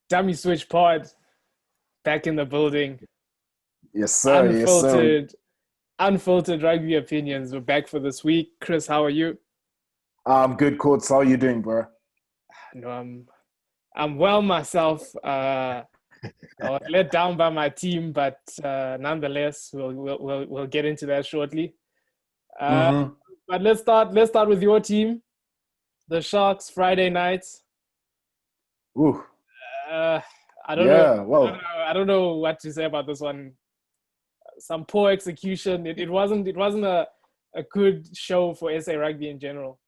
Dummy Switch Pod back in the building. Yes, sir. Yes, sir. Unfiltered, unfiltered rugby opinions. We're back for this week. Chris, how are you? I'm good, Courts. How you doing, bro? No, I'm well myself. I was let down by my team, but nonetheless, we'll get into that shortly. Uh, Mm-hmm. but let's start with your team, the Sharks. Friday night. Ooh, Uh, I don't know. yeah. I don't Well, know. I don't know what to say about this one. Some poor execution. It wasn't a good show for SA Rugby in general.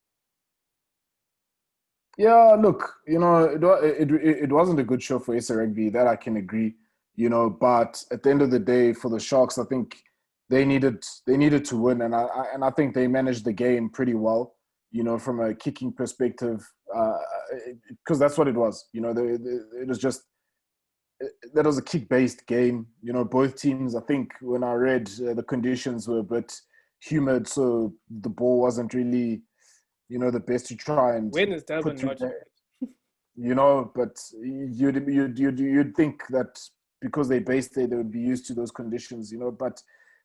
yeah. Look, it wasn't a good show for SA Rugby. That I can agree. But at the end of the day, for the Sharks, I think they needed to win, and I think they managed the game pretty well. From a kicking perspective, because that's what it was. It was just that was a kick-based game. Both teams. I think when I read the conditions were a bit humid, so the ball wasn't really the best to try and When is put Durban through not there. humid? But you'd think that because they based there, they would be used to those conditions. But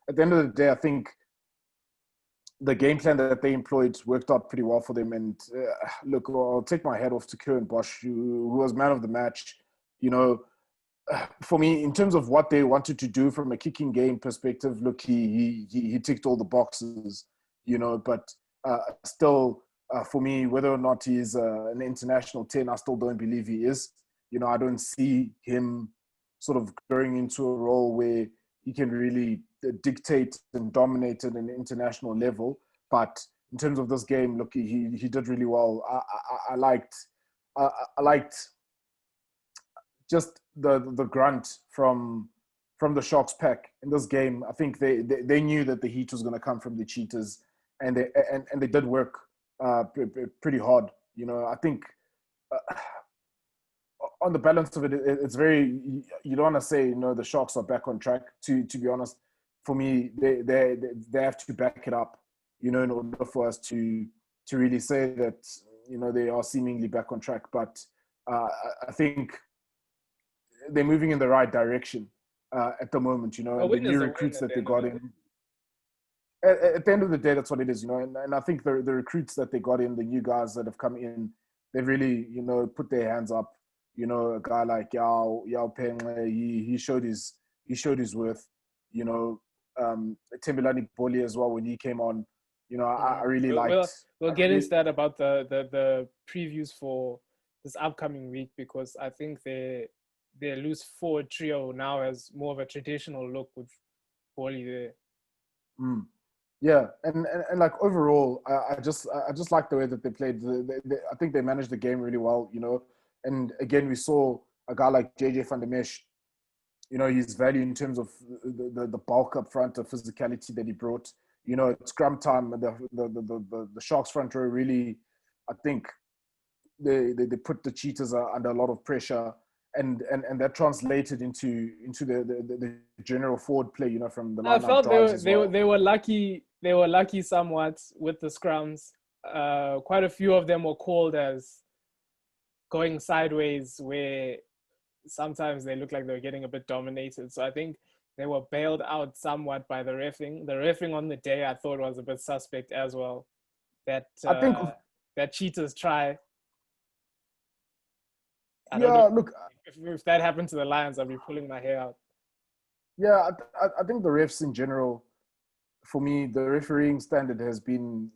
at the end of the day, I think the game plan that they employed worked out pretty well for them. And look, I'll take my hat off to Kieran Bosch, who was man of the match. You know, for me, in terms of what they wanted to do from a kicking game perspective, look, he ticked all the boxes, but still, for me, whether or not he's an international 10, I still don't believe he is. I don't see him sort of going into a role where he can really dictate and dominate at an international level. But in terms of this game, look, he did really well. I liked I liked just the grunt from the Sharks pack in this game. I think they knew that the heat was going to come from the Cheetahs, and they did work pretty hard. I think on the balance of it, it's very, you don't want to say the Sharks are back on track. To be honest, for me, they have to back it up. In order for us to really say that they are seemingly back on track. But I think they're moving in the right direction at the moment, A and the win is new a win recruits at that the they end of got the day. in. At the end of the day, that's what it is, and I think the recruits that they got in, the new guys that have come in, they've really, put their hands up. A guy like Yao Peng, he showed his worth. You know, Tembelani Boli as well when he came on. I Mm. really We'll, we'll liked. we'll I get into really, that about the previews for this upcoming week because I think their loose forward trio now has more of a traditional look with Wally there. mm. Yeah, and like overall, I just like the way that they played. I think they managed the game really well, And again, we saw a guy like JJ Van der Mesh, his value in terms of the bulk up front, the physicality that he brought. At scrum time, the Sharks front row really, I think they put the Cheetahs under a lot of pressure, and that translated into the general forward play, from the I line out felt they drives were as they were well. they were lucky. They were lucky somewhat with the scrums. Quite a few of them were called as going sideways, where sometimes they looked like they were getting a bit dominated. So I think they were bailed out somewhat by the refing. The refing on the day I thought was a bit suspect as well. That I think, that cheaters try. I don't know yeah, look, if that happened to the Lions, I'd be pulling my hair out. yeah, I think the refs in general, for me, the refereeing standard has been,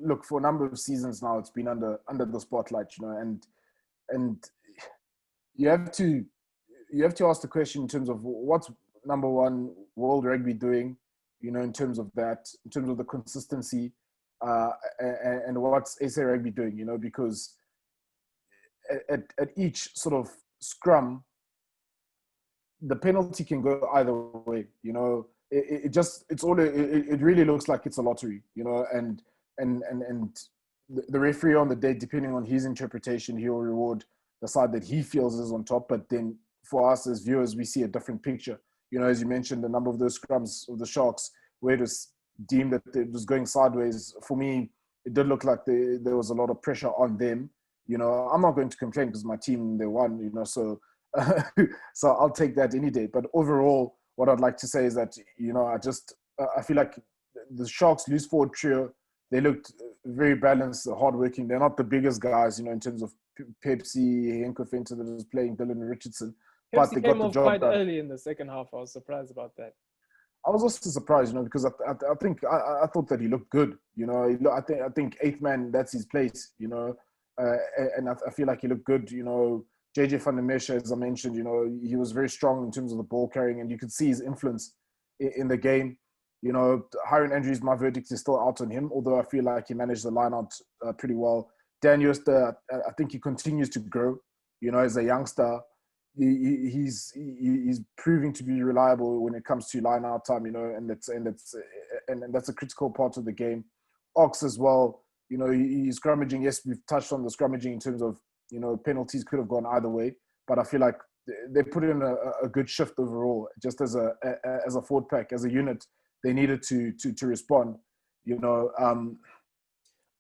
look, for a number of seasons now, it's been under the spotlight, and you have to you have to ask the question in terms of what's number one world rugby doing, in terms of that, in terms of the consistency, and what's SA rugby doing, because at each sort of scrum, the penalty can go either way. It really looks like it's a lottery. And the referee on the day, depending on his interpretation, he'll reward the side that he feels is on top. But then for us as viewers, we see a different picture. As you mentioned, a number of those scrums of the Sharks where it was deemed that it was going sideways. For me, it did look like there was a lot of pressure on them. I'm not going to complain because my team, they won. So So I'll take that any day. But overall, what I'd like to say is that, I feel like the Sharks loose forward trio, they looked very balanced, hardworking. They're not the biggest guys, in terms of Pepsi, Henko Fenter that was playing, Dylan Richardson, but Pepsi they came got the off job quite done. early in the second half. I was surprised about that. I was also surprised, because I think I thought that he looked good. I think eighth man, that's his place. And I feel like he looked good. JJ van der Merwe, as I mentioned, he was very strong in terms of the ball carrying, and you could see his influence in the game. Hiron Andrews, my verdict is still out on him, although I feel like he managed the line out pretty well. Dan Jooste, I think he continues to grow. As a youngster, he's proving to be reliable when it comes to line out time, and that's a critical part of the game. Ox as well, he's scrummaging. Yes, we've touched on the scrummaging in terms of, penalties could have gone either way, but I feel like they put in a good shift overall. Just as a forward pack, as a unit, they needed to respond.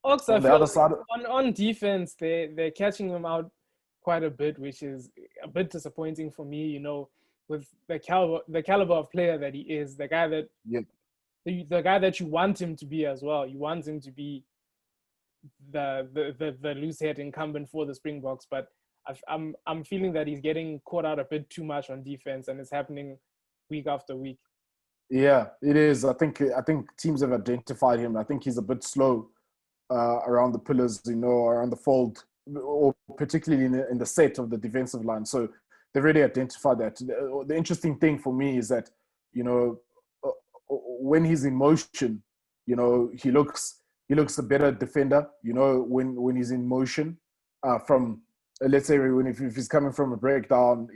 Ox, I On the feel other side, on defense, they're catching him out quite a bit, which is a bit disappointing for me. With the caliber of player that he is, the guy that yeah, the guy that you want him to be as well. You want him to be the loose head incumbent for the Springboks, but I'm feeling that he's getting caught out a bit too much on defense, and it's happening week after week. yeah, it is. I think teams have identified him. I think he's a bit slow around the pillars, around the fold, or particularly in the set of the defensive line. So they've already identified that. The interesting thing for me is that, when he's in motion, he looks a better defender. When he's in motion, from let's say if he's coming from a breakdown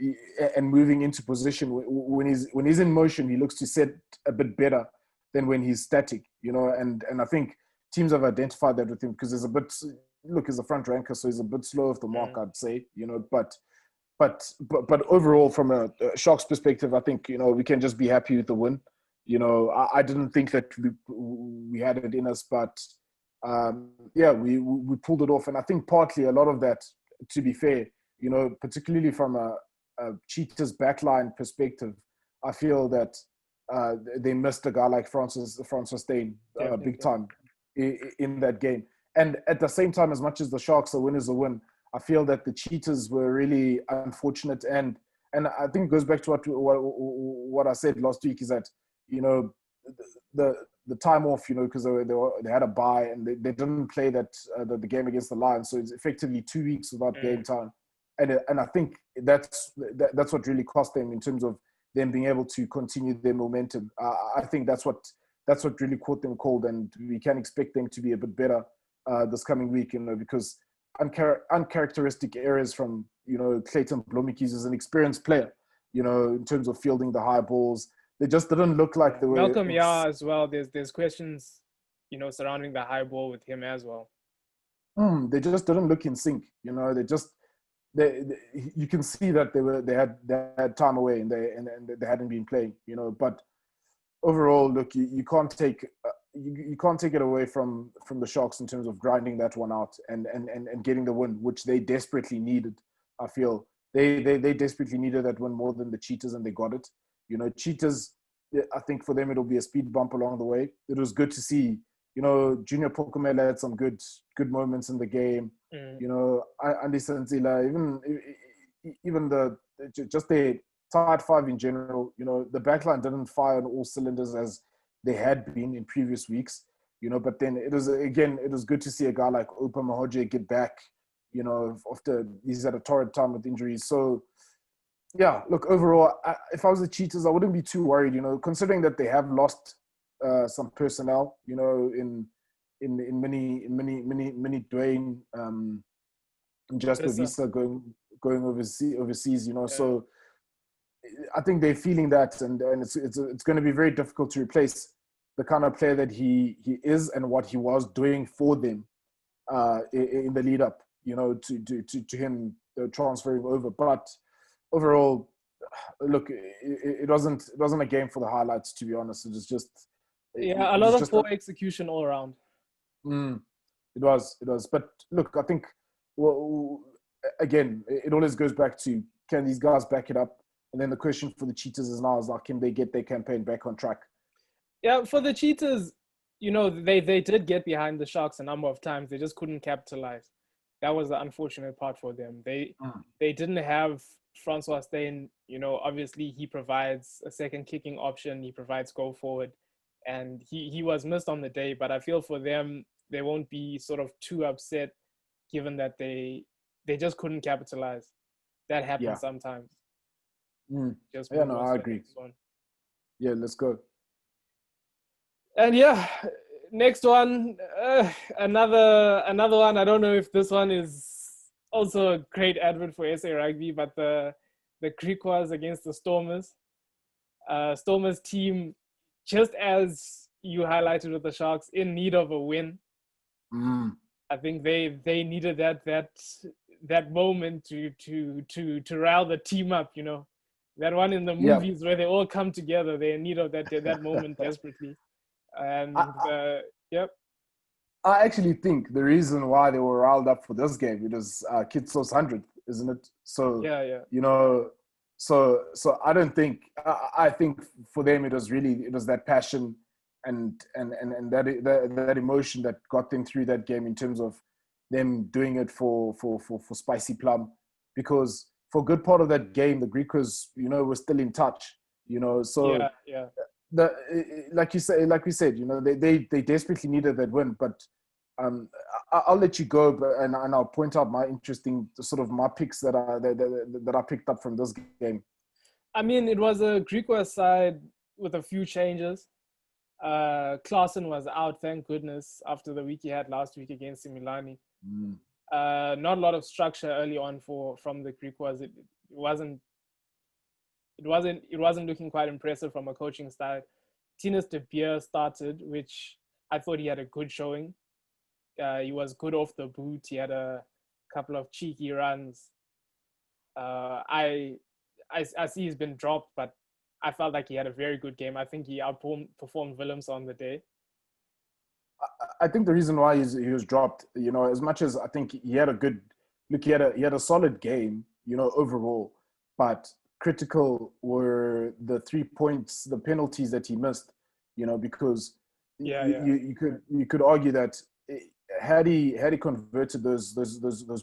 and moving into position, when he's in motion, he looks to set a bit better than when he's static. And I think teams have identified that with him, because he's a front ranker, so he's a bit slow off the mark, I'd say. But overall, from a Sharks perspective, I think we can just be happy with the win. I didn't think that we had it in us, but we pulled it off, and I think partly a lot of that, to be fair, particularly from a Cheetah's backline perspective, I feel that they missed a guy like Francis Steyn big time in that game. And at the same time, as much as the Sharks, a win is a win, I feel that the Cheetahs were really unfortunate, and I think it goes back to what I said last week, is that the time off, because they had a bye and they didn't play the game against the Lions, so it's effectively 2 weeks without game time, and I think that's what really cost them in terms of them being able to continue their momentum. I think that's what really caught them cold, and we can expect them to be a bit better this coming week, because uncharacteristic areas from Clayton Blommetjies as an experienced player, in terms of fielding the high balls. They just didn't look like they were. Malcolm Yah as well. There's questions, surrounding the high ball with him as well. They just didn't look in sync. You can see that they had time away, and they hadn't been playing. But overall, look, you can't take it away from the Sharks in terms of grinding that one out and getting the win, which they desperately needed. I feel they desperately needed that win more than the Cheetahs, and they got it. Cheetahs, I think for them it'll be a speed bump along the way. It was good to see, Junior Pokumela had some good moments in the game. Andy Sanzila, even just the tight five in general. The backline didn't fire on all cylinders as they had been in previous weeks. But then it was good to see a guy like Opa Mahoje get back. After he's had a torrid time with injuries. So. Yeah, look, overall, if I was the Cheetahs, I wouldn't be too worried, considering that they have lost some personnel, in many Dwayne, just with Visa going overseas, Yeah. So I think they're feeling that, and it's going to be very difficult to replace the kind of player that he is and what he was doing for them in the lead up, to him transferring over, but. Overall, look, it wasn't a game for the highlights, to be honest. It was just a lot of poor execution all around. It was. But look, I think again, it always goes back to, can these guys back it up? And then the question for the Cheetahs is now, can they get their campaign back on track? Yeah, for the Cheetahs, they did get behind the Sharks a number of times. They just couldn't capitalize. That was the unfortunate part for them. They didn't have Francois Steyn. Obviously he provides a second kicking option. He provides go forward, and he was missed on the day. But I feel for them, they won't be sort of too upset, given that they just couldn't capitalize. That happens sometimes. Just no, I agree. Yeah, let's go. And yeah, next one, another one. I don't know if this one is also a great advert for SA Rugby, but the Griquas against the Stormers. Stormers team, just as you highlighted with the Sharks, in need of a win. I think they needed that moment to rile the team up. That one in the movies where they all come together. They're in need of that moment desperately. And I actually think the reason why they were riled up for this game, it was Kitso's 100th, isn't it? So yeah. So I don't think, I think for them it was that passion and that emotion that got them through that game, in terms of them doing it for Spicy Plum, because for a good part of that game the Griquas were still in touch, so yeah. Like we said, they desperately needed that win. But I'll let you go, and I'll point out my interesting my picks that I picked up from this game. I mean, it was a Griqua side with a few changes. Klaasen was out, thank goodness, after the week he had last week against Milani. Not a lot of structure early on from the Griquas. It wasn't looking quite impressive from a coaching style. Tinus de Beer started, which I thought he had a good showing. He was good off the boot. He had a couple of cheeky runs. I see he's been dropped, but I felt like he had a very good game. I think he outperformed Willems on the day. I think the reason why he was dropped, as much as I think he had a good look, he had a solid game, overall, but critical were the 3 points, the penalties that he missed, because you could argue that had he converted those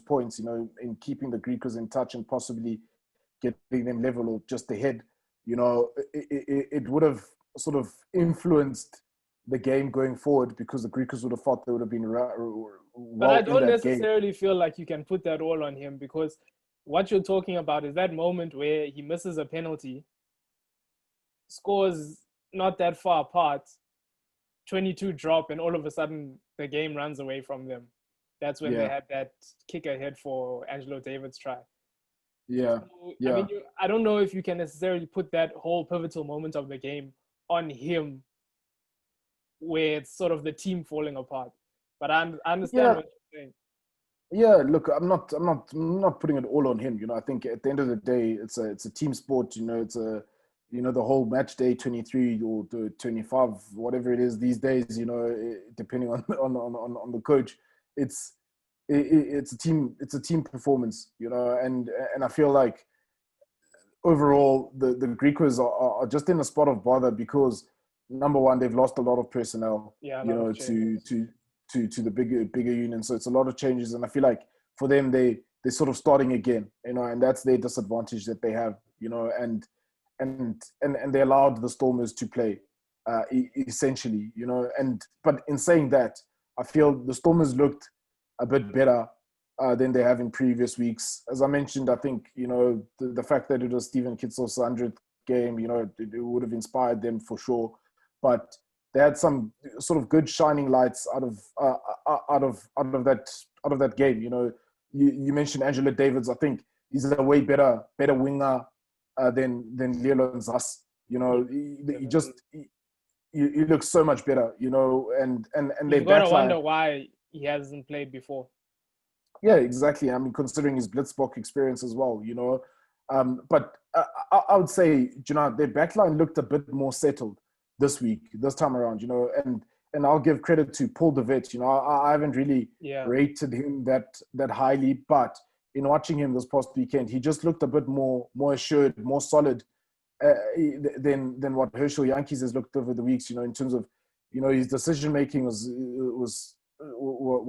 points, in keeping the Griquas in touch and possibly getting them level or just ahead, it would have sort of influenced the game going forward, because the Griquas would have thought they would have been but I don't necessarily feel like you can put that all on him, because what you're talking about is that moment where he misses a penalty, scores not that far apart, 22 drop, and all of a sudden the game runs away from them. That's when they had that kick ahead for Angelo David's try. I mean, I don't know if you can necessarily put that whole pivotal moment of the game on him, where it's sort of the team falling apart. But I understand what you're saying. Yeah, look, I'm not putting it all on him. I think at the end of the day, it's a team sport. It's the whole match day 23 or 25, whatever it is these days. Depending on the coach, it's a team performance. And I feel like overall the Griquas are just in a spot of bother, because number one, they've lost a lot of personnel. To the bigger union, so it's a lot of changes, and I feel like for them they're sort of starting again, and that's their disadvantage that they have, and they allowed the Stormers to play, essentially, but in saying that, I feel the Stormers looked a bit better than they have in previous weeks. As I mentioned, I think the fact that it was Steven Kitso's 100th game, it would have inspired them for sure, but they had some sort of good shining lights out of that game. You mentioned Angelo Davids. I think he's a way better winger than Leolon Zas. He looks so much better. And you've got to wonder why he hasn't played before. Yeah, exactly. I mean, considering his Blitzbok experience as well. But I would say, their backline looked a bit more settled this time around, and I'll give credit to Paul de Wet. I haven't really rated him that highly, but in watching him this past weekend, he just looked a bit more assured, more solid uh, than what Herschel Yankees has looked over the weeks. In terms of his decision making was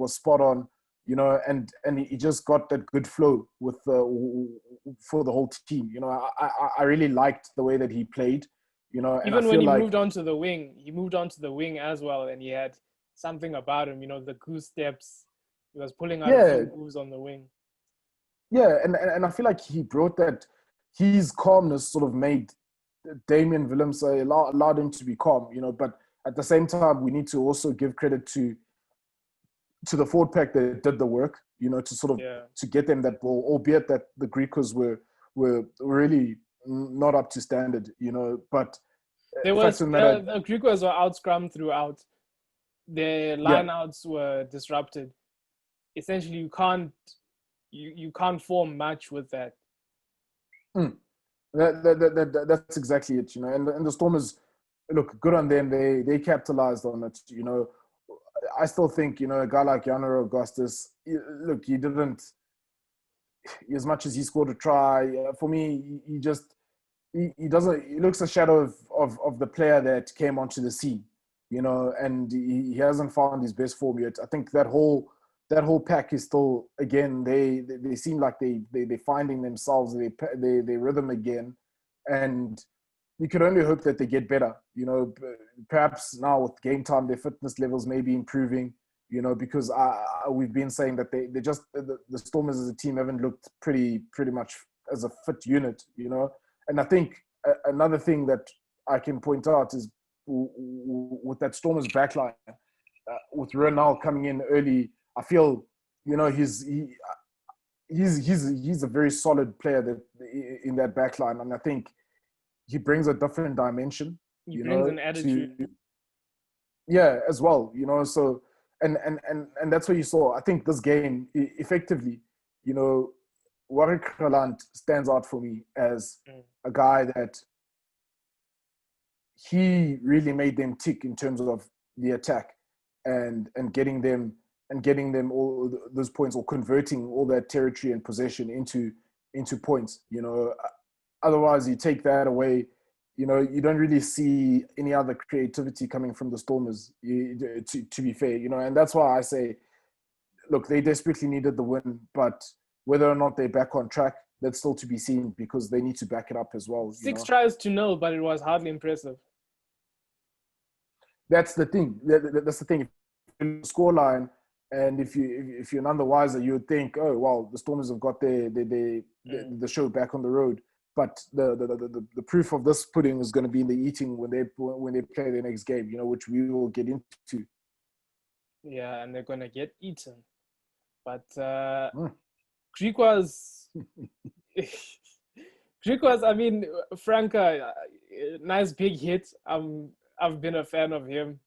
spot on. And he just got that good flow with for the whole team. I really liked the way that he played. And I Even when feel he like moved on to the wing, as well, and he had something about him. The goose steps. He was pulling out a yeah, few moves on the wing. yeah, and I feel like he brought that. His calmness sort of made Damian Willems allowed him to be calm. But at the same time, we need to also give credit to the forward pack that did the work, to sort of Yeah. to get them that ball, albeit that the Griquas were really not up to standard, But There the was fact of the matter, the Griquas were out scrummed throughout. Their lineouts were disrupted. Essentially, you can't form much with that. that's exactly it, And the Stormers, look, good on them. They capitalized on it, I still think, a guy like Yanner Augustus, look, he didn't, as much as he scored a try, for me, he just, he doesn't, he looks a shadow of the player that came onto the scene, and he hasn't found his best form yet. I think that whole pack is still, again, they seem like they're finding themselves, they rhythm again. And you could only hope that they get better, perhaps now with game time, their fitness levels may be improving, because we've been saying that they just, the Stormers as a team haven't looked pretty much as a fit unit, And I think another thing that I can point out is with that Stormers backline, with Renal coming in early, I feel, he's a very solid player that in that backline, and I think he brings a different dimension. He brings an attitude. As well. So and that's what you saw. I think this game effectively, Warwick Roland stands out for me as a guy that he really made them tick in terms of the attack and getting them all those points, or converting all that territory and possession into points. Otherwise you take that away, you don't really see any other creativity coming from the Stormers, to be fair, and that's why I say, look, they desperately needed the win, but whether or not they're back on track, that's still to be seen, because they need to back it up as well. 6 tries to 0, but it was hardly impressive. That's the thing. That's the thing. Scoreline, and if you're none the wiser, you would think, oh well, the Stormers have got the show back on the road. But the proof of this pudding is going to be in the eating when they play the next game, which we will get into. Yeah, and they're going to get eaten. But Griquas, I mean, Franca, nice big hit. I've been a fan of him.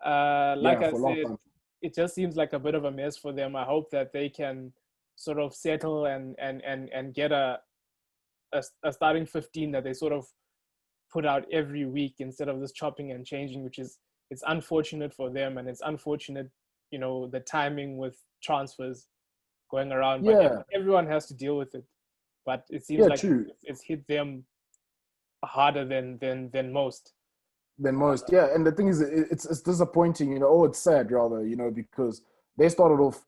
Like I said, it just seems like a bit of a mess for them. I hope that they can sort of settle and get a starting 15 that they sort of put out every week, instead of this chopping and changing, which is, it's unfortunate for them, and it's unfortunate, the timing with transfers going around. But everyone has to deal with it. But it seems like it's hit them harder than most. Yeah. And the thing is, it's disappointing, it's sad rather, because they started off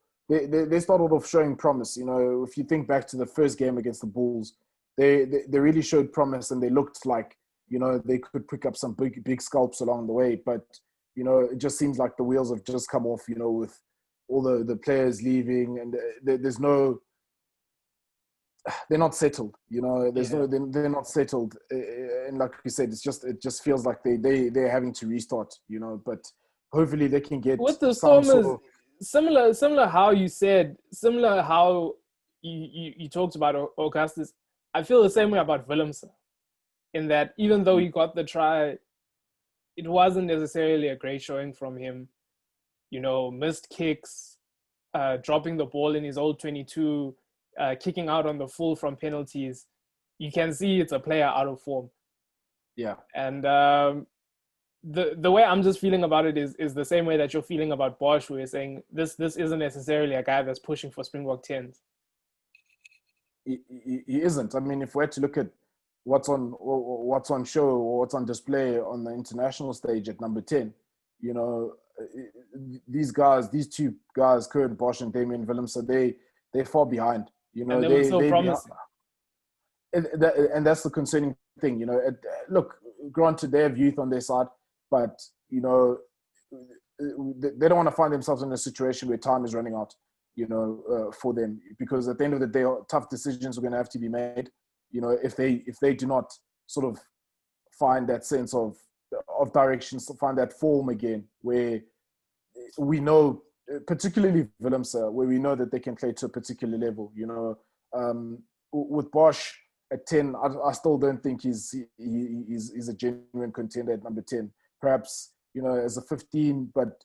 showing promise. If you think back to the first game against the Bulls, they really showed promise, and they looked like, they could pick up some big scalps along the way. But, it just seems like the wheels have just come off, with all the players leaving, and there's no, they're not settled, they're not settled. And like you said, it just feels like they're having to restart, but hopefully they can get with the Stormers, similar how you said, similar how you talked about Augustus. I feel the same way about Willems, in that even though he got the try, it wasn't necessarily a great showing from him. Missed kicks, dropping the ball in his old 22, kicking out on the full from penalties. You can see it's a player out of form. Yeah. And the way I'm just feeling about it is the same way that you're feeling about Bosch, where you're saying this isn't necessarily a guy that's pushing for Springbok 10s. he isn't. I mean, if we had to look at what's on show or what's on display on the international stage at number 10, you know, these guys, these two guys, Kurt Bosch and Damien Willems, they're far behind. You And know, they were so they behind, promising. and that's the concerning thing. You know, look, granted they have youth on their side, but you know, they don't want to find themselves in a situation where time is running out. You know, for them, because at the end of the day, tough decisions are going to have to be made. You know, if they do not sort of find that sense of direction, find that form again, where we know, particularly Willems, where we know that they can play to a particular level. You know, with Bosch at 10, I still don't think he's a genuine contender at number 10. Perhaps, you know, as a 15, but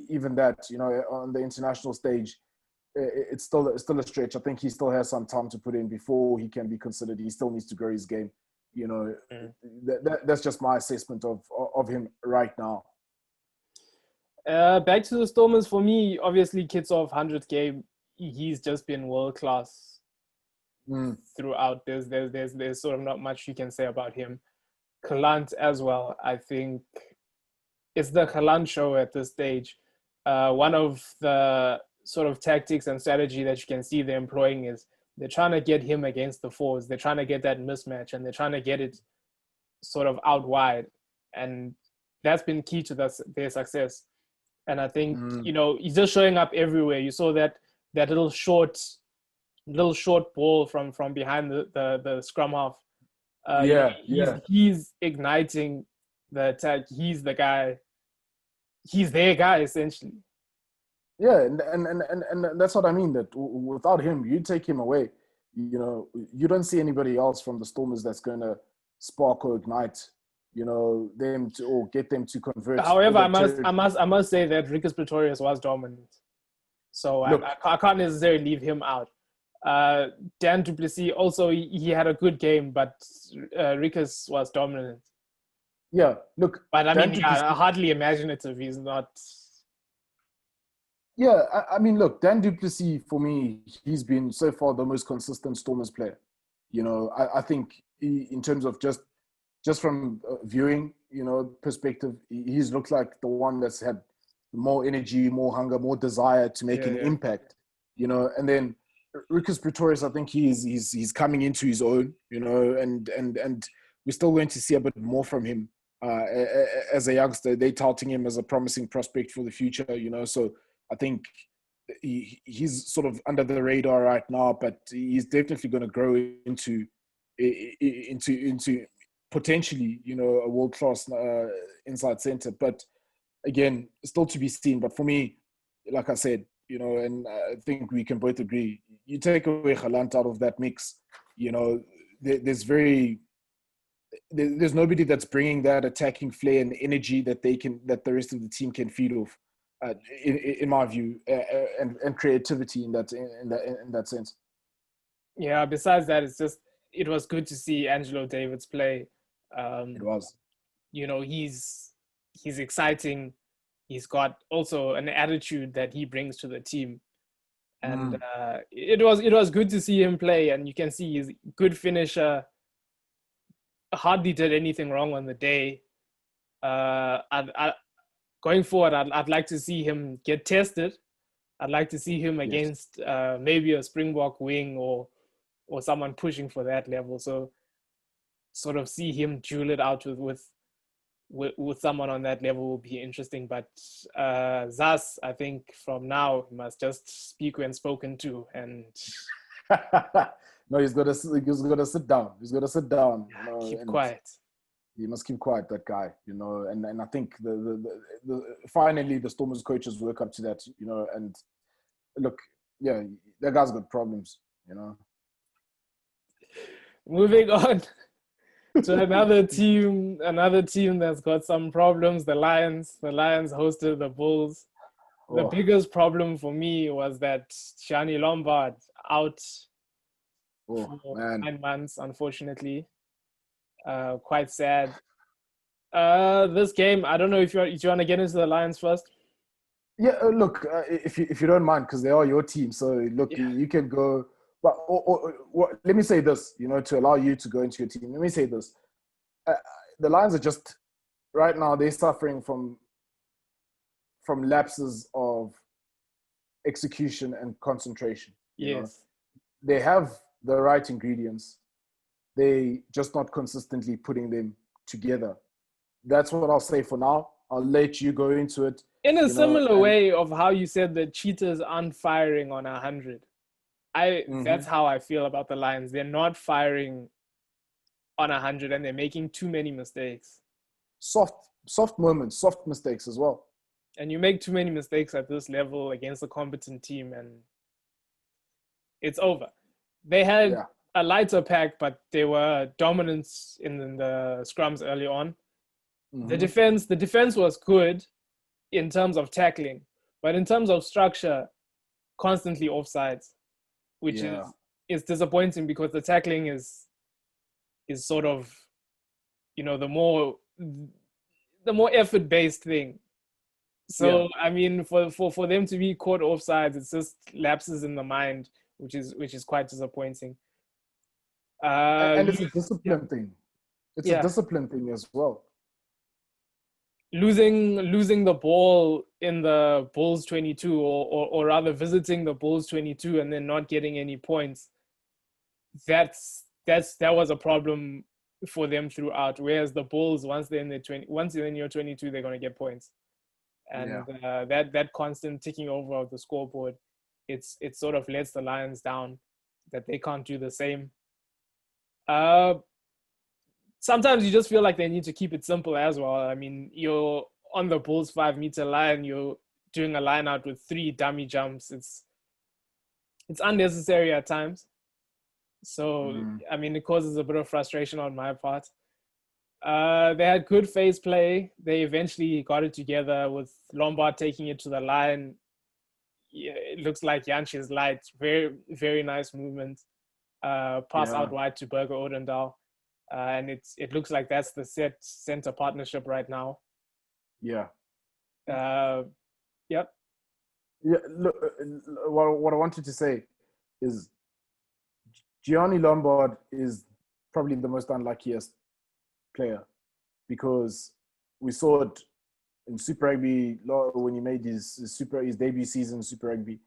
even that, you know, on the international stage, it's still a stretch. I think he still has some time to put in before he can be considered. He still needs to grow his game. You know, that's just my assessment of him right now. Back to the Stormers, for me, obviously Kitsov 100th game, he's just been world class throughout. There's sort of not much you can say about him. Kalant as well. I think it's the Kalant show at this stage. One of the sort of tactics and strategy that you can see they're employing is they're trying to get him against the fours. They're trying to get that mismatch, and they're trying to get it sort of out wide. And that's been key to their success. And I think, you know, he's just showing up everywhere. You saw that little short ball from behind the scrum half. He's igniting the attack. He's the guy. He's their guy, essentially. Yeah, and that's what I mean. That without him, you take him away. You know, you don't see anybody else from the Stormers that's going to spark or ignite, you know, them to, or get them to convert. However, I must say that Ricus Pretorius was dominant, so I can't necessarily leave him out. Dan du Plessis also, he had a good game, but Ricus was dominant. Yeah, look, but I mean, hardly imaginative. He's not. Yeah, I mean, look, Dan du Plessis, for me, he's been so far the most consistent Stormers player. You know, I think in terms of just from viewing, you know, perspective, he's looked like the one that's had more energy, more hunger, more desire to make an impact. You know, and then Ricus Pretorius, I think he's coming into his own. You know, and we're still going to see a bit more from him as a youngster. They're touting him as a promising prospect for the future. You know, so. I think he's sort of under the radar right now, but he's definitely going to grow into potentially, you know, a world-class inside center. But again, still to be seen. But for me, like I said, you know, and I think we can both agree, you take away Galant out of that mix, you know, there's nobody that's bringing that attacking flair and energy that the rest of the team can feed off. In my view, and creativity in that sense. Yeah. Besides that, it was good to see Angelo Davids play. It was. You know, he's exciting. He's got also an attitude that he brings to the team, and it was good to see him play. And you can see he's a good finisher. Hardly did anything wrong on the day. Going forward, I'd like to see him get tested. I'd like to see him against maybe a Springbok wing or someone pushing for that level. So sort of see him duel it out with someone on that level will be interesting. But Zas, I think from now, he must just speak when spoken to. And no, he's got to sit down. He's got to sit down. You know, keep quiet. He must keep quiet, that guy, you know, and I think the finally the Stormers coaches work up to that, you know, and look, yeah, that guy's got problems, you know. Moving on to another team that's got some problems, the Lions. The Lions hosted the Bulls. The biggest problem for me was that Shani Lombard out for 9 months, unfortunately. Quite sad. This game, I don't know if you want to get into the Lions first. Yeah, look, if you don't mind, because they are your team, so look, you can go But let me say this, to allow you to go into your team. Let me say this: the Lions are just right now they're suffering from lapses of execution and concentration. Yes. They have the right ingredients, they just not consistently putting them together. That's what I'll say for now. I'll let you go into it. In a similar way of how you said the cheetahs aren't firing on 100. That's how I feel about the Lions. They're not firing on 100 and they're making too many mistakes. Soft moments, soft mistakes as well. And you make too many mistakes at this level against a competent team and it's over. They had a lighter pack, but they were dominant in the scrums early on. The defense was good in terms of tackling, but in terms of structure, constantly offsides, which is disappointing because the tackling is sort of, the more effort based thing. So I mean, for them to be caught offsides, it's just lapses in the mind, which is quite disappointing. And it's a discipline thing. It's a discipline thing as well. Losing the ball in the Bulls 22, or rather visiting the Bulls 22 and then not getting any points, that was a problem for them throughout. Whereas the Bulls, once they're in your 22, they're going to get points, and that constant ticking over of the scoreboard, it sort of lets the Lions down, that they can't do the same. Sometimes you just feel like they need to keep it simple as well. I mean, you're on the Bulls 5-meter line, you're doing a line out with 3 dummy jumps. It's unnecessary at times. So, I mean, it causes a bit of frustration on my part. They had good phase play. They eventually got it together with Lombard taking it to the line. Yeah, it looks like Jansch's light. Very, very nice movement. Pass out wide to Berger Odendaal. And it looks like that's the set center partnership right now. Yeah. Yep. Yeah. Look, what I wanted to say is Gianni Lombard is probably the most unluckiest player, because we saw it in Super Rugby when he made his debut season in Super Rugby.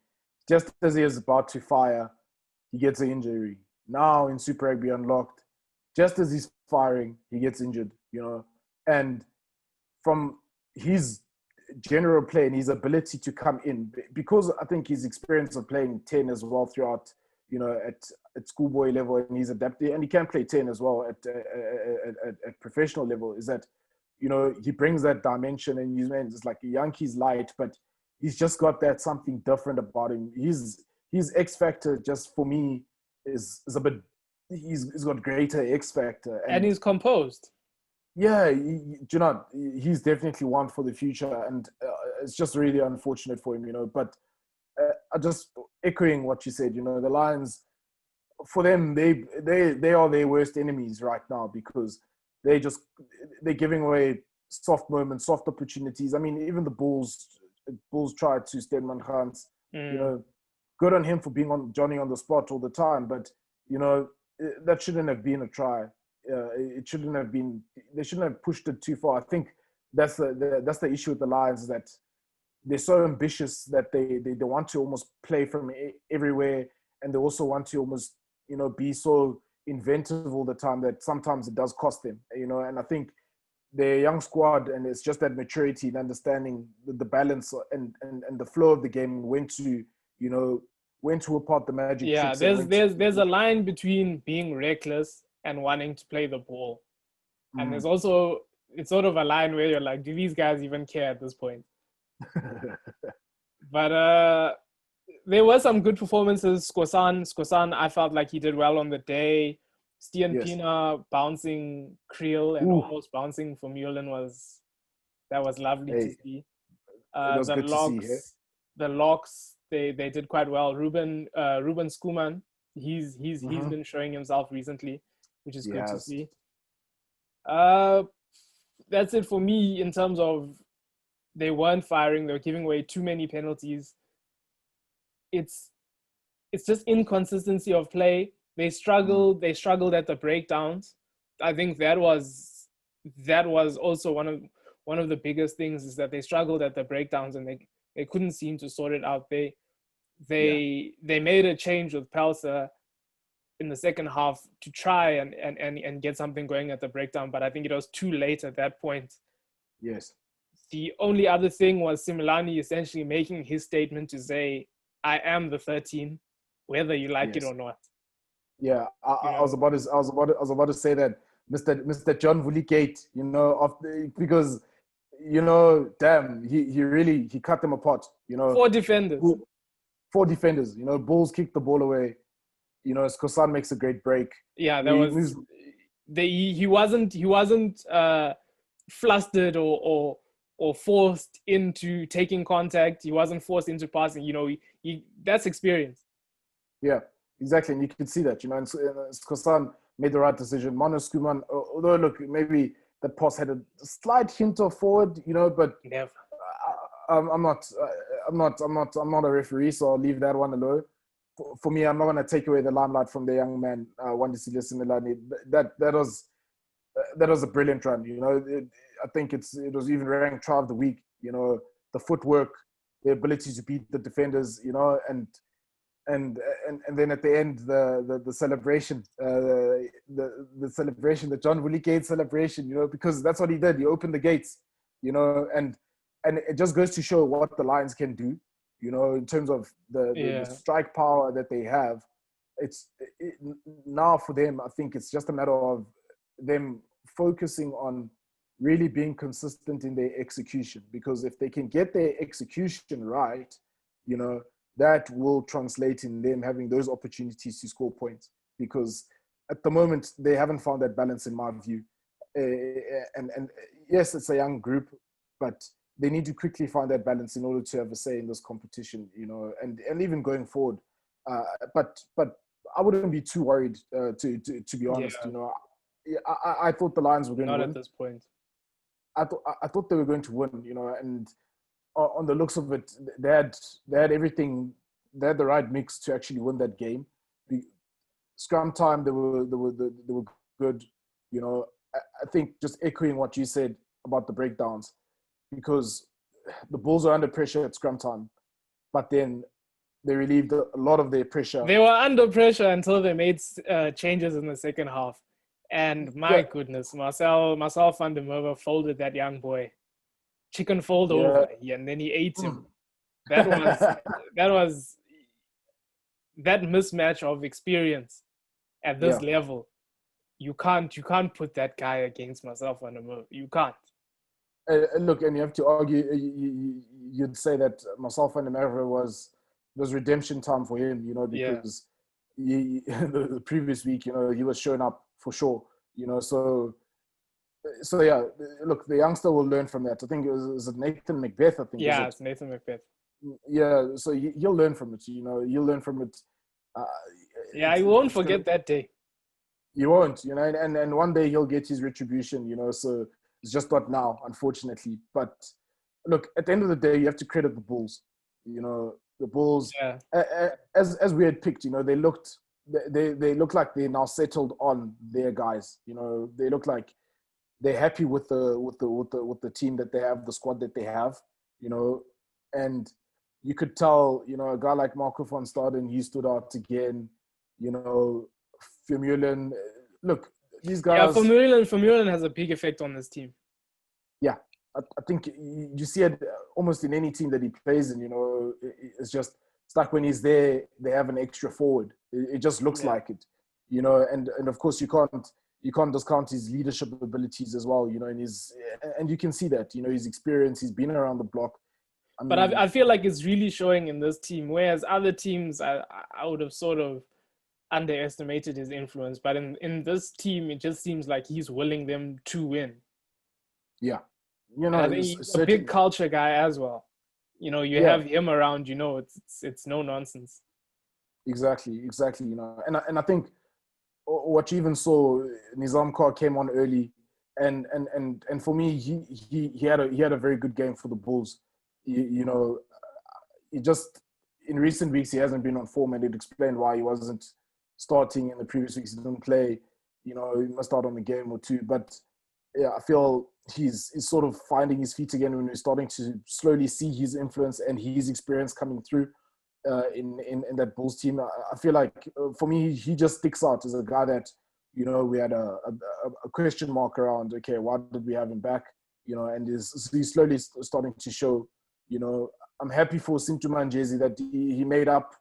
Just as he was about to fire, he gets an injury. Now in Super Rugby Unlocked, just as he's firing, he gets injured, and from his general play and his ability to come in, because I think his experience of playing 10 as well throughout, at schoolboy level, and he's adapted, and he can play 10 as well at professional level, is that, he brings that dimension, and it's like a Yankees light, but he's just got that something different about him. His X factor, just for me, is a bit. He's got greater X factor, and he's composed. Yeah, he's definitely one for the future, and it's just really unfortunate for him, But I just echoing what you said, the Lions, for them, they are their worst enemies right now, because they're giving away soft moments, soft opportunities. I mean, even the Bulls tried to Stedman Gans, good on him for being on Johnny on the spot all the time, but that shouldn't have been a try. It shouldn't have been. They shouldn't have pushed it too far. I think that's the issue with the Lions, that they're so ambitious that they want to almost play from everywhere, and they also want to almost be so inventive all the time that sometimes it does cost them. And I think they're a young squad, and it's just that maturity and understanding the balance and the flow of the game, when to whip out the magic tricks. There's a line between being reckless and wanting to play the ball. And there's also, it's sort of a line where you're like, do these guys even care at this point? But there were some good performances. Skosan, I felt like he did well on the day. Stian Pienaar bouncing Creel and almost bouncing for Mullen was lovely to see. The locks, they did quite well. Ruben Skuman, he's been showing himself recently, which is good to see. That's it for me in terms of they weren't firing. They were giving away too many penalties. It's it's just inconsistency of play. They struggled at the breakdowns. I think that was also one of the biggest things, is that they struggled at the breakdowns, and they couldn't seem to sort it out. They made a change with Pelsa in the second half to try and get something going at the breakdown, but I think it was too late at that point. Yes. The only other thing was Similani essentially making his statement to say, I am the 13, whether you like it or not. Yeah, I was about to say that Mr. John Vuligate, because damn, he cut them apart. Four defenders. Bulls kicked the ball away. Skosan makes a great break. Yeah, he wasn't flustered or forced into taking contact. He wasn't forced into passing. That's experience. Yeah, exactly, and you can see that. And Skosan made the right decision. Mano Skuman, although look, maybe the pass had a slight hint of forward, but never. I'm not a referee, so I'll leave that one alone. For me, I'm not going to take away the limelight from the young man, Wandisile Similani. That was a brilliant run. I think it was even ranked trial of the week. The footwork, the ability to beat the defenders. And then at the end, the celebration, the celebration, the John Vuligate celebration. Because that's what he did. He opened the gates. And it just goes to show what the Lions can do. In terms of the strike power that they have. Now for them, I think it's just a matter of them focusing on really being consistent in their execution. Because if they can get their execution right, that will translate in them having those opportunities to score points. Because at the moment, they haven't found that balance, in my view. And yes, it's a young group, but they need to quickly find that balance in order to have a say in this competition, and even going forward. But I wouldn't be too worried, to be honest. I thought the Lions were going to win. Not at this point. I thought they were going to win, and on the looks of it, they had everything. They had the right mix to actually win that game. Scrum time, they were good. I think just echoing what you said about the breakdowns, because the Bulls are under pressure at scrum time, but then they relieved a lot of their pressure. They were under pressure until they made changes in the second half. And my goodness, Marcel van der Merwe folded that young boy. Chicken fold over, and then he ate him. That was that mismatch of experience at this level. You can't put that guy against Marcel van der Merwe. You can't. Look, and you have to argue. You'd say that Marcel van der Merwe was redemption time for him, because the previous week, he was showing up for sure, So yeah, look, the youngster will learn from that. I think it was Nathan Macbeth. I think. Yeah, it's Nathan Macbeth. Yeah, so he'll learn from it. He'll learn from it. He won't forget that day. You won't, and one day he'll get his retribution. So. It's just not now, unfortunately. But look, at the end of the day, you have to credit the Bulls. The Bulls, as we had picked, they look like they're now settled on their guys. They look like they're happy with the team that they have, the squad that they have. And you could tell, a guy like Marco van Staden, he stood out again. Vermeulen, look. These guys. Yeah, Vermeulen has a big effect on this team. Yeah, I think you see it almost in any team that he plays in. It's like when he's there, they have an extra forward. It just looks like it, And of course you can't discount his leadership abilities as well. And you can see that. His experience. He's been around the block. But I feel like it's really showing in this team, whereas other teams I would have sort of underestimated his influence, but in this team, it just seems like he's willing them to win. Yeah, I think he's a big culture guy as well. You have him around. It's no nonsense. Exactly. And I think what you even saw, Nizam Kar came on early, and for me, he had a very good game for the Bulls. He in recent weeks he hasn't been on form, and it explained why he wasn't starting in the previous weeks. He didn't play. He must start on a game or two. But yeah, I feel he's sort of finding his feet again when we're starting to slowly see his influence and his experience coming through in that Bulls team. I feel like for me, he just sticks out as a guy that we had a question mark around. Okay, why did we have him back? And he's slowly starting to show. I'm happy for Sintuma and Jay-Z that he made up.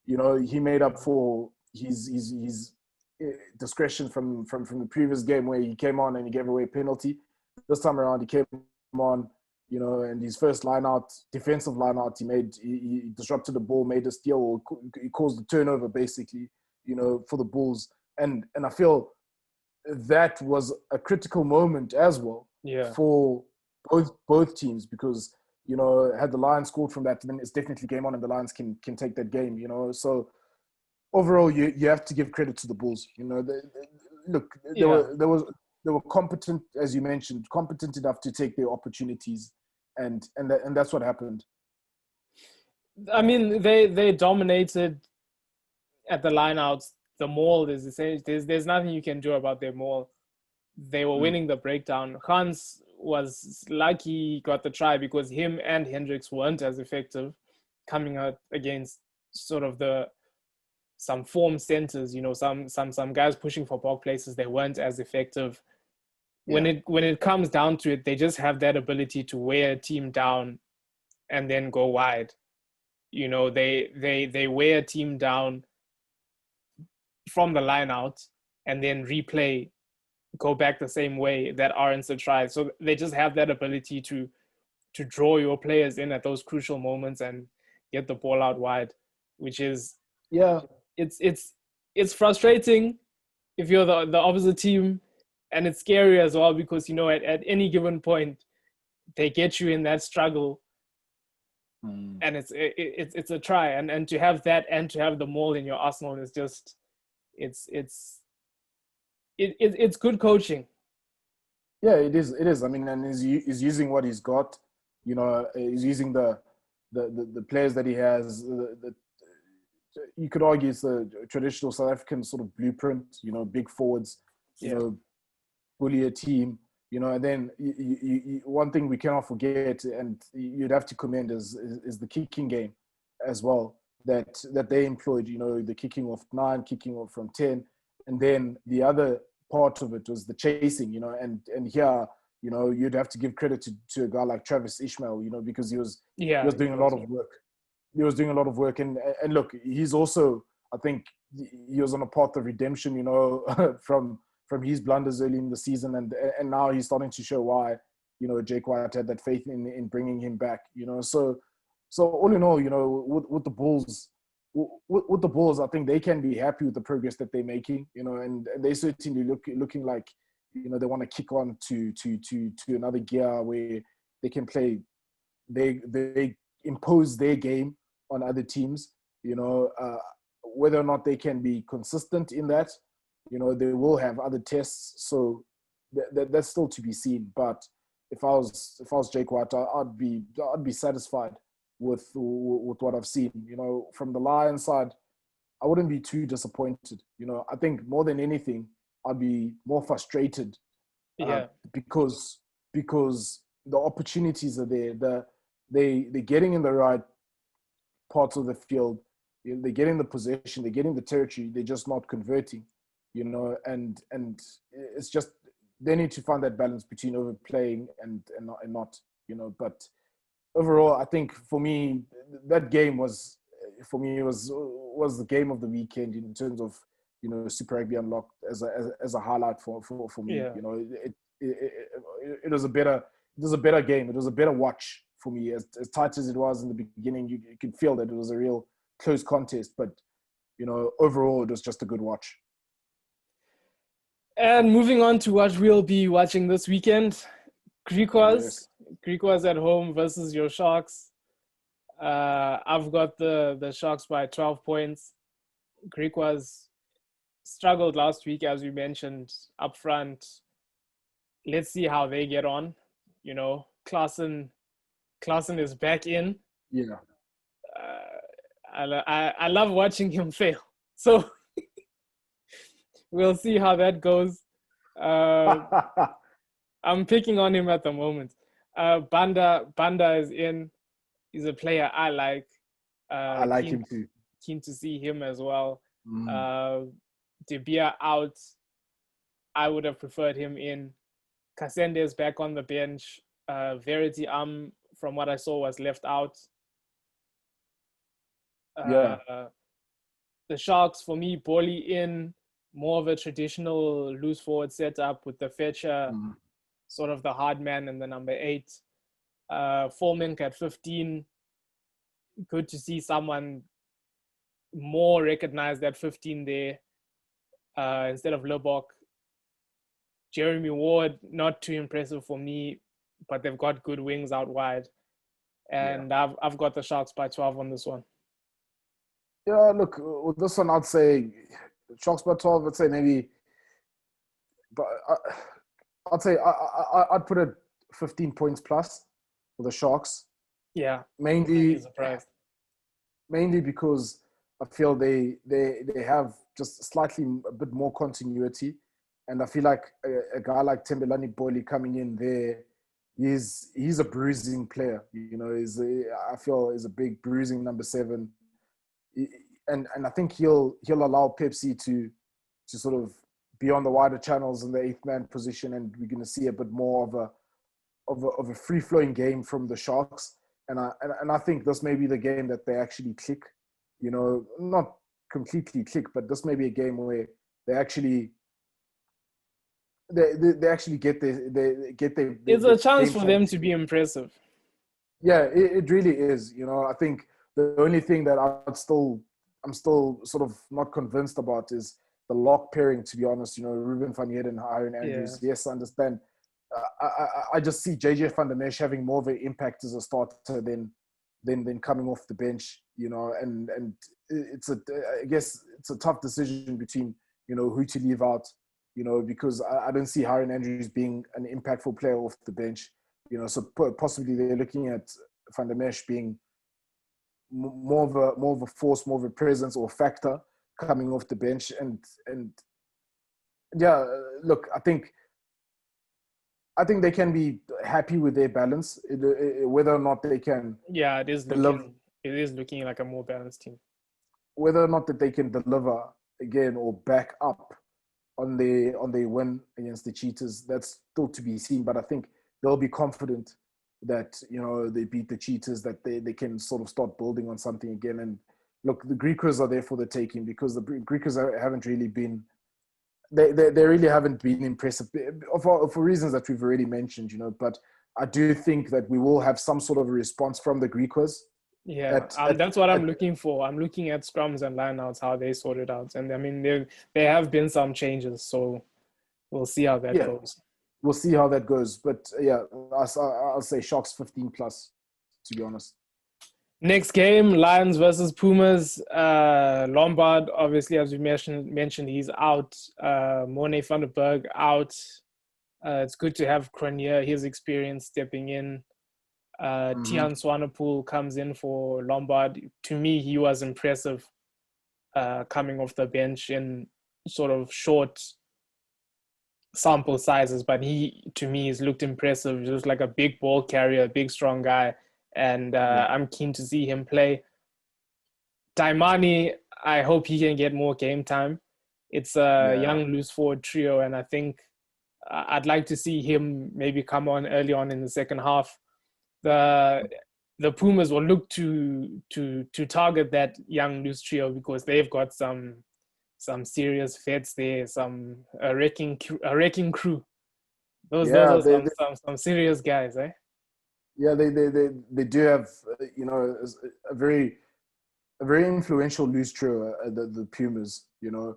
He made up for his discretion from the previous game where he came on and he gave away a penalty. This time around, he came on, and his first defensive line out, he disrupted the ball, made a steal, or he caused the turnover basically, for the Bulls. And I feel that was a critical moment as well for both teams, because had the Lions scored from that, then it's definitely game on, and the Lions can take that game. So overall, you have to give credit to the Bulls. They were competent, as you mentioned, competent enough to take their opportunities, and that's what happened. I mean, they dominated at the lineouts. The maul is essentially there's nothing you can do about their maul. They were winning the breakdown. Hans was lucky he got the try because him and Hendricks weren't as effective coming out against sort of some form centers. Some guys pushing for ball places, they weren't as effective. When it comes down to it, they just have that ability to wear a team down and then go wide. They wear a team down from the line out and then replay, go back the same way that Arendse tried. So they just have that ability to draw your players in at those crucial moments and get the ball out wide, which is it's frustrating if you're the opposite team, and it's scary as well because at any given point they get you in that struggle. And it's a try, and to have that and to have the maul in your arsenal is just it's good coaching. Yeah, it is. I mean, and he's using what he's got. He's using the players that he has. You could argue it's the traditional South African sort of blueprint. Big forwards. Bully a team. And then one thing we cannot forget, and you'd have to commend, is the kicking game as well that they employed. The kicking off 9, kicking off from 10, and then the other part of it was the chasing. And here, you'd have to give credit to a guy like Travis Ishmael. Because he was doing a lot of work. He was doing a lot of work, and look, he's also, I think, he was on a path of redemption. From his blunders early in the season, and now he's starting to show why, Jake White had that faith in bringing him back. So all in all, with the Bulls, I think they can be happy with the progress that they're making. And they certainly looking like, they want to kick on to another gear where they can play. They impose their game on other teams. Whether or not they can be consistent in that. They will have other tests, so that's still to be seen. But if I was Jake White, I'd be satisfied with what I've seen. From the Lions side, I wouldn't be too disappointed. I think more than anything, I'd be more frustrated. Because the opportunities are there. They're getting in the right parts of the field. They're getting the possession. They're getting the territory. They're just not converting. And it's just they need to find that balance between overplaying and not. But overall, I think for me that game was the game of the weekend in terms of Super Rugby Unlocked as a highlight for me. It was a better game. It was a better watch for me. As tight as it was in the beginning, you could feel that it was a real close contest. But overall, it was just a good watch. And moving on to what we'll be watching this weekend, Griquas at home versus your Sharks. I've got the Sharks by 12 points. Griquas struggled last week, as we mentioned up front. Let's see how they get on. Klaassen is back in. Yeah. I love watching him fail. So we'll see how that goes. I'm picking on him at the moment. Banda is in. He's a player I like. I like him too. Keen to see him as well. Mm. De Beer out. I would have preferred him in. Kasende is back on the bench. Verity from what I saw, was left out. Yeah. The Sharks, for me, Boli in, more of a traditional loose forward setup with the fetcher, sort of the hard man, and the number 8. Formink at 15. Good to see someone more recognized at 15 there instead of Lubbock. Jeremy Ward, not too impressive for me, but they've got good wings out wide. And I've got the Sharks by 12 on this one. Yeah, look, with this one, I'd say Sharks by 12. I'd say maybe, but I'd say I'd put it 15 points plus for the Sharks. Yeah, mainly surprised. Mainly because I feel they have just slightly a bit more continuity, and I feel like a guy like Tembelani Boli coming in there, he's a bruising player. You know, I feel is a big bruising number 7. And I think he'll allow Pepsi to sort of be on the wider channels in the 8th man position, and we're going to see a bit more of a free flowing game from the Sharks. And I think this may be the game that they actually click. You know, not completely click, but this may be a game where they actually get their. It's a chance for them to be impressive. Yeah, it really is. You know, I think the only thing that I'm still sort of not convinced about is the lock pairing, to be honest. You know, Ruben van Heerden and Aaron Andrews. Yeah. Yes, I understand. I just see JJ van der Merch having more of an impact as a starter than coming off the bench. You know, and I guess it's a tough decision between, you know, who to leave out. You know, because I don't see Aaron Andrews being an impactful player off the bench. You know, so possibly they're looking at Van der Merch being more of a force, more of a presence or factor coming off the bench. And yeah, look, I think they can be happy with their balance, whether or not they can. Yeah, it is looking like a more balanced team. Whether or not that they can deliver again or back up on their win against the Cheetahs, that's still to be seen. But I think they'll be confident that, you know, they beat the Cheetahs, that they can sort of start building on something again. And look, the Griquas are there for the taking, because the Griquas haven't really been, they really haven't been impressive for reasons that we've already mentioned, you know. But I do think that we will have some sort of a response from the Griquas. Yeah, that's what I'm looking for. I'm looking at scrums and lineouts, how they sort it out. And I mean, there have been some changes, so we'll see how that goes. We'll see how that goes. But yeah, I'll say Sharks 15 plus, to be honest. Next game, Lions versus Pumas. Lombard, obviously, as we mentioned, he's out. Morne van der Berg out. It's good to have Cronje, his experience, stepping in. Tiaan Swanepoel comes in for Lombard. To me, he was impressive coming off the bench in sort of short sample sizes, but to me, he's looked impressive. He looks like a big ball carrier, a big, strong guy, and I'm keen to see him play. Taimane, I hope he can get more game time. It's a young loose forward trio, and I think I'd like to see him maybe come on early on in the second half. The Pumas will look to target that young loose trio because they've got some serious vets there, a wrecking crew. Those are some serious guys, eh? Yeah, they do have, you know, a very influential loose trio, the Pumas, you know.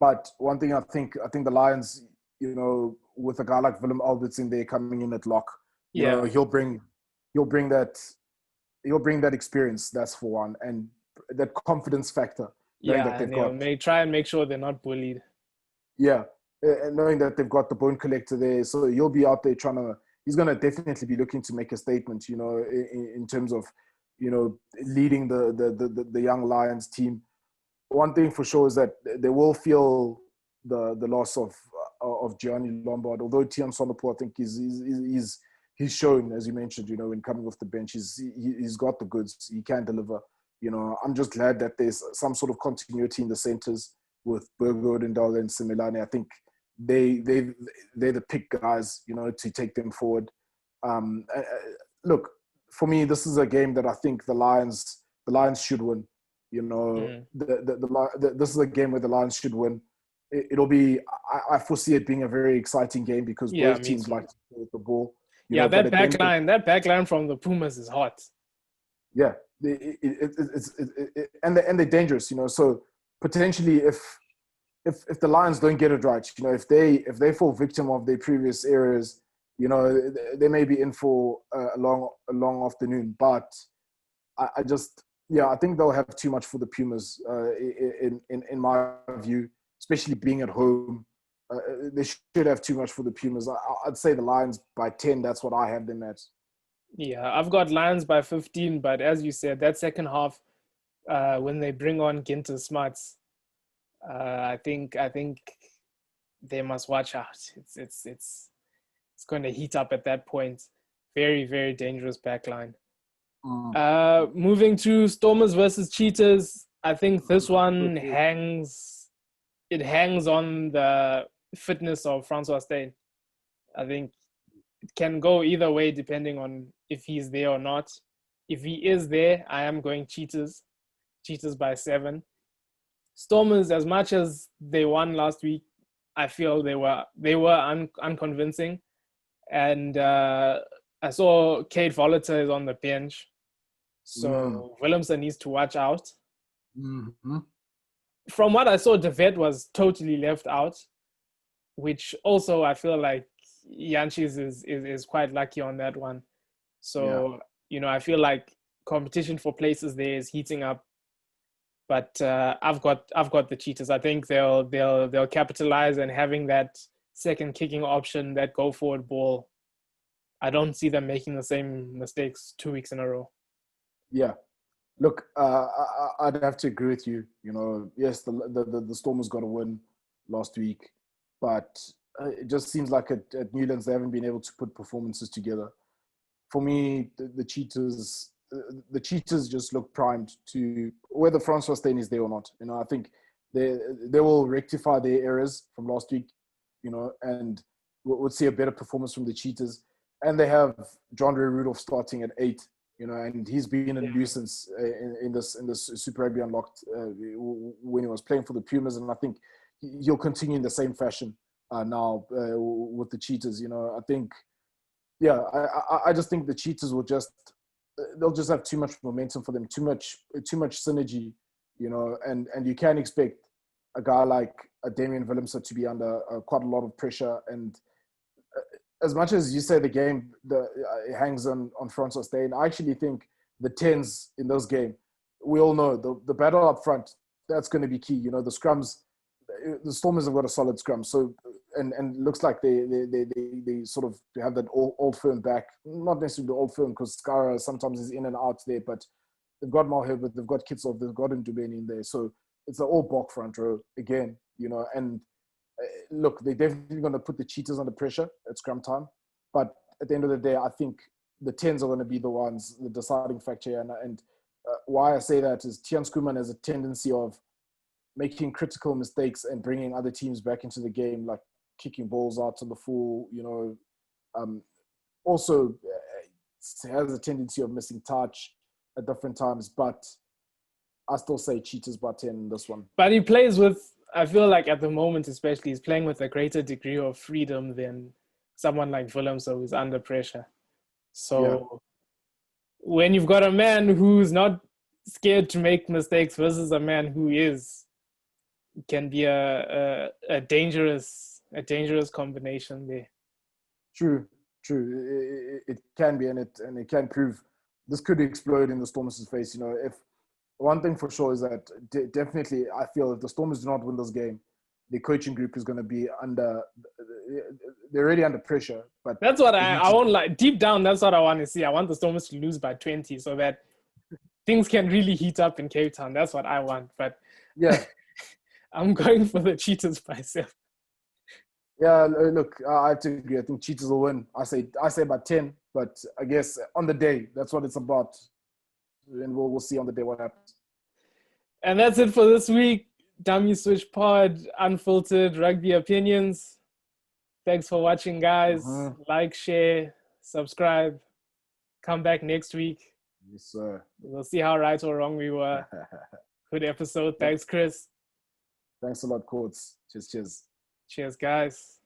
But one thing I think the Lions, you know, with a guy like Willem Alberts in there coming in at lock, you know, he'll bring that experience, that's for one, and that confidence factor. Yeah, and they may try and make sure they're not bullied. Yeah, and knowing that they've got the bone collector there, so he'll be out there he's going to definitely be looking to make a statement, you know, in terms of, leading the young Lions team. One thing for sure is that they will feel the loss of Gianni Lombard. Although Tian Sonopor, I think he's shown, as you mentioned, in coming off the bench, he's got the goods. He can deliver. I'm just glad that there's some sort of continuity in the centers with Bergo, Odendal, and Similani. I think they're the pick guys, to take them forward. Look, for me, this is a game that I think the Lions should win. This is a game where the Lions should win. It'll be. I foresee it being a very exciting game because both teams like to play with the ball. That back line from the Pumas is hot. Yeah, and they're dangerous. So potentially, if the Lions don't get it right, if they fall victim of their previous errors, they may be in for a long afternoon. But I think they'll have too much for the Pumas in my view, especially being at home. They should have too much for the Pumas. I'd say the Lions by 10. That's what I have them at. Yeah, I've got Lions by 15. But as you said, that second half, when they bring on Ginter Smarts, I think they must watch out. It's going to heat up at that point. Very, very dangerous backline. Moving to Stormers versus Cheetahs, I think this one hangs on the fitness of Francois Steyn. I think it can go either way depending on if he's there or not. If he is there, I am going Cheetahs by 7. Stormers, as much as they won last week, I feel they were unconvincing. And I saw Kate Volliter is on the bench. So Willemse needs to watch out. Mm-hmm. From what I saw, De Vet was totally left out, which also I feel like Jantjies is quite lucky on that one. So, I feel like competition for places there is heating up. But I've got the Cheetahs. I think they'll capitalize, and having that second kicking option, that go forward ball, I don't see them making the same mistakes 2 weeks in a row. Yeah. Look, I'd have to agree with you. Yes, the Stormers got a win last week, but it just seems like at Newlands they haven't been able to put performances together. For me, the Cheetahs just look primed to whether Francois Steyn is there or not. I think they will rectify their errors from last week. And we'll see a better performance from the Cheetahs. And they have Jandre Rudolph starting at 8. And he's been a nuisance in this Super Rugby Unlocked when he was playing for the Pumas, and I think he'll continue in the same fashion now with the Cheetahs. I think, I just think the Cheetahs they'll just have too much momentum for them, too much synergy, and you can expect a guy like Damian Willemse to be under quite a lot of pressure. And as much as you say the game it hangs on Francois Steyn, I actually think the 10s in this game, we all know the battle up front, that's going to be key. The scrums, the Stormers have got a solid scrum. So, and looks like they sort of have that old firm back. Not necessarily the old firm, because Skara sometimes is in and out there, but they've got Malherbert, they've got Kitsov, they've got Ndubeni in there. So it's an all Bok front row again, and look, they're definitely going to put the Cheetahs under pressure at scrum time. But at the end of the day, I think the 10s are going to be the ones, the deciding factor here. And why I say that is Tiaan Schoeman has a tendency of making critical mistakes and bringing other teams back into the game, like kicking balls out to the full, also has a tendency of missing touch at different times. But I still say Cheetahs by 10 in this one. But he plays with, I feel like at the moment especially, he's playing with a greater degree of freedom than someone like Willemse who's under pressure. So when you've got a man who's not scared to make mistakes versus a man who is, can be a dangerous combination there. True. It can be, and it can prove this could explode in the Stormers' face. If one thing for sure is that definitely I feel if the Stormers do not win this game, the coaching group is going to be they're already under pressure. But that's what I won't like. Deep down, that's what I want to see. I want the Stormers to lose by 20 so that things can really heat up in Cape Town. That's what I want. But Yeah. I'm going for the Cheetahs myself. Yeah, look, I have to agree. I think Cheetahs will win. I say about 10, but I guess on the day, that's what it's about. And we'll see on the day what happens. And that's it for this week. Dummy Switch Pod, unfiltered rugby opinions. Thanks for watching, guys. Like, share, subscribe. Come back next week. Yes, sir. We'll see how right or wrong we were. Good episode. Thanks, Chris. Thanks a lot, Courts. Cheers. Cheers, guys.